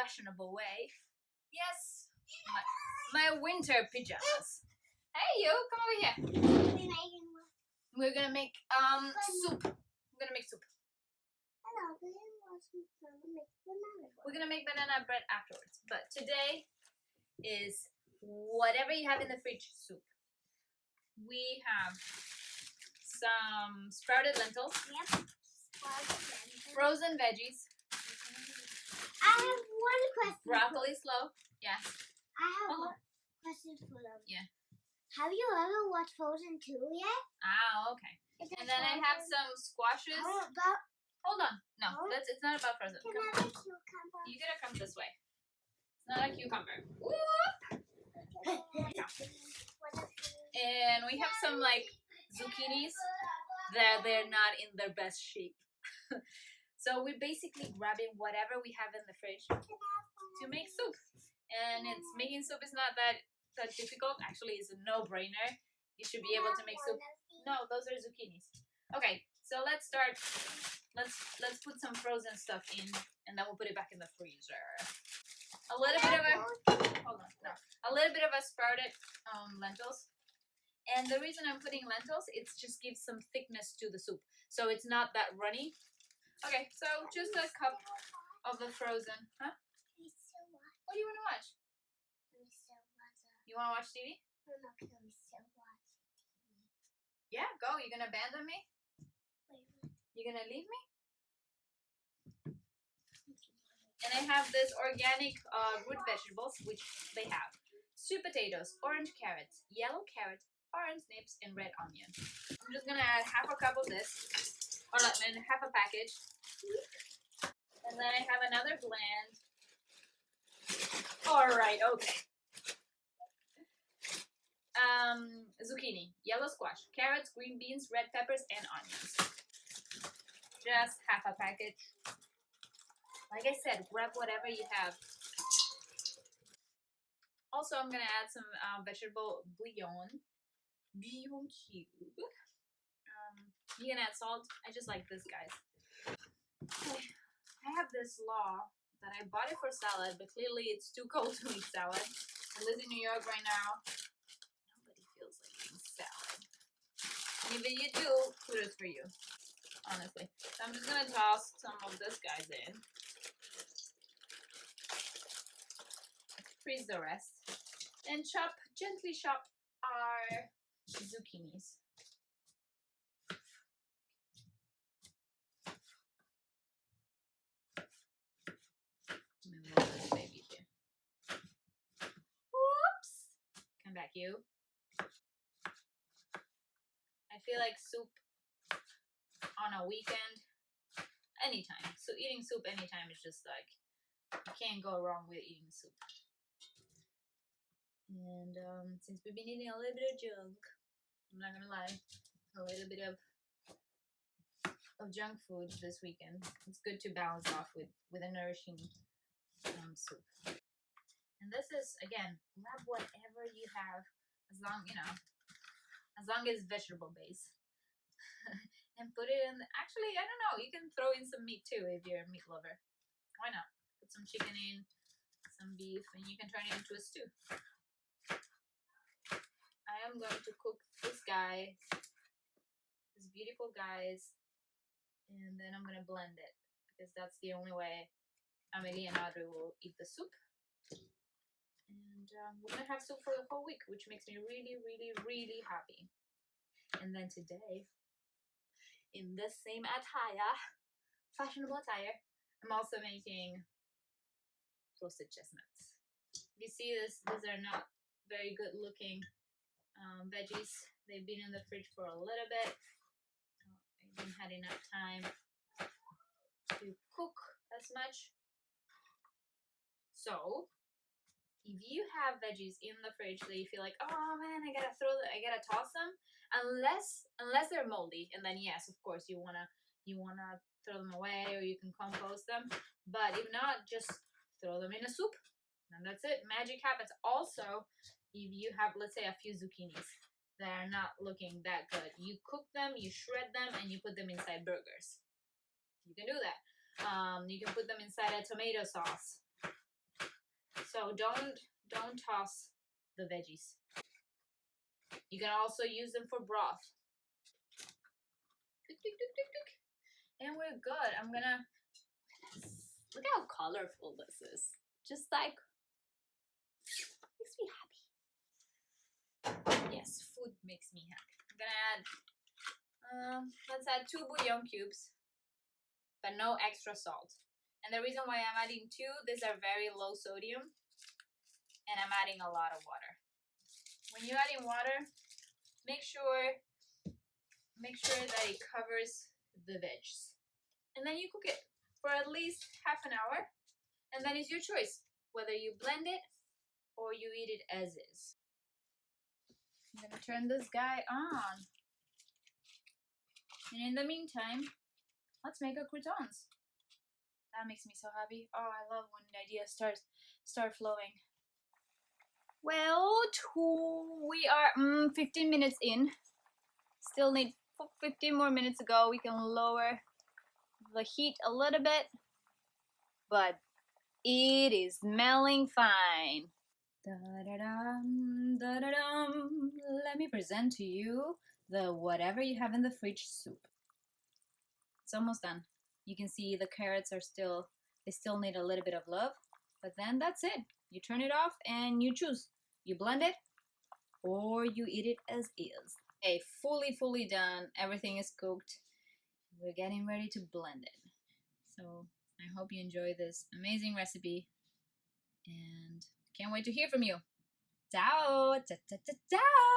fashionable way. Yes, my winter pajamas. Hey, you, come over here. We're gonna make soup. I'm gonna make soup. We're gonna make banana bread afterwards. But today is whatever you have in the fridge soup. We have some sprouted lentils. Yep. Frozen veggies. I have one question. Broccoli slow. Yes. I have one question for them. Yeah. Have you ever watched Frozen 2 yet? Ah, okay. And then I have some squashes. Hold on. No, it's not about frozen. Can I have a cucumber? You gotta come this way. It's not a cucumber. Whoop! And we have some like zucchinis that they're not in their best shape. So we're basically grabbing whatever we have in the fridge to make soup. And it's making soup is not that difficult. Actually, it's a no-brainer. You should be able to make soup. No, those are zucchinis. Okay, so let's start. Let's put some frozen stuff in, and then we'll put it back in the freezer. A little bit of a little bit of a sprouted lentils. And the reason I'm putting lentils, it just gives some thickness to the soup, so it's not that runny. Okay, so just a cup of the frozen. Huh? What do you want to watch? You want to watch TV? Yeah, go. You're gonna abandon me? You're gonna leave me? And I have this organic root vegetables, which they have sweet potatoes, orange carrots, yellow carrots, orange nips, and red onion. I'm just gonna add half a cup of this, or half a package. And then I have another blend. All right, okay. Zucchini, yellow squash, carrots, green beans, red peppers, and onions. Just half a package. Like I said, grab whatever you have. Also, I'm gonna add some vegetable bouillon cube. You can add salt. I just like this, guys. Okay. I have this law that I bought it for salad, but clearly it's too cold to make salad. I live in New York right now. Nobody feels like eating salad. And if you do, kudos for you, honestly. So I'm just gonna toss some of this guys in. Freeze the rest. And gently chop our zucchinis. Baby here. Whoops! Come back, you. I feel like soup on a weekend, anytime. So eating soup anytime is just like, you can't go wrong with eating soup. And since we've been eating a little bit of junk, I'm not gonna lie, a little bit of junk food this weekend. It's good to balance off with a nourishing soup. And this is, again, grab whatever you have, as long as vegetable base. And put it in, actually, I don't know, you can throw in some meat too if you're a meat lover. Why not? Put some chicken in, some beef, and you can turn it into a stew. I am going to cook this guy, this beautiful guys, and then I'm going to blend it, because that's the only way Amelie and Audrey will eat the soup. And we're going to have soup for the whole week, which makes me really, really, really happy. And then today, in this same attire, fashionable attire, I'm also making roasted chestnuts. You see this, these are not very good looking veggies. They've been in the fridge for a little bit. I haven't had enough time to cook as much. So if you have veggies in the fridge that you feel like, oh man, I gotta toss them, unless they're moldy, and then yes, of course you wanna throw them away, or you can compost them. But if not, just throw them in a soup, and that's it. Magic happens. Also, if you have, let's say, a few zucchinis that are not looking that good, you cook them, you shred them, and you put them inside burgers. You can do that. You can put them inside a tomato sauce. So don't toss the veggies. You can also use them for broth. And we're good. I'm gonna look how colorful this is. Just like makes me happy. Yes, food makes me happy. I'm gonna add let's add 2 bouillon cubes, but no extra salt. And the reason why I'm adding 2, these are very low sodium, and I'm adding a lot of water. When you're adding water, make sure that it covers the veggies. And then you cook it for at least half an hour, and then it's your choice whether you blend it or you eat it as is. I'm gonna turn this guy on. And in the meantime, let's make our croutons. That makes me so happy. Oh, I love when the ideas start flowing. Well, we are 15 minutes in. Still need 15 more minutes to go. We can lower the heat a little bit, but it is smelling fine. Da-da-dum, da-da-dum. Let me present to you the whatever you have in the fridge soup. It's almost done. You can see the carrots they still need a little bit of love, but then that's it. You turn it off and you choose. You blend it or you eat it as is. Okay, fully done. Everything is cooked. We're getting ready to blend it. So I hope you enjoy this amazing recipe and can't wait to hear from you. Ciao! Ciao! Ciao! Ciao!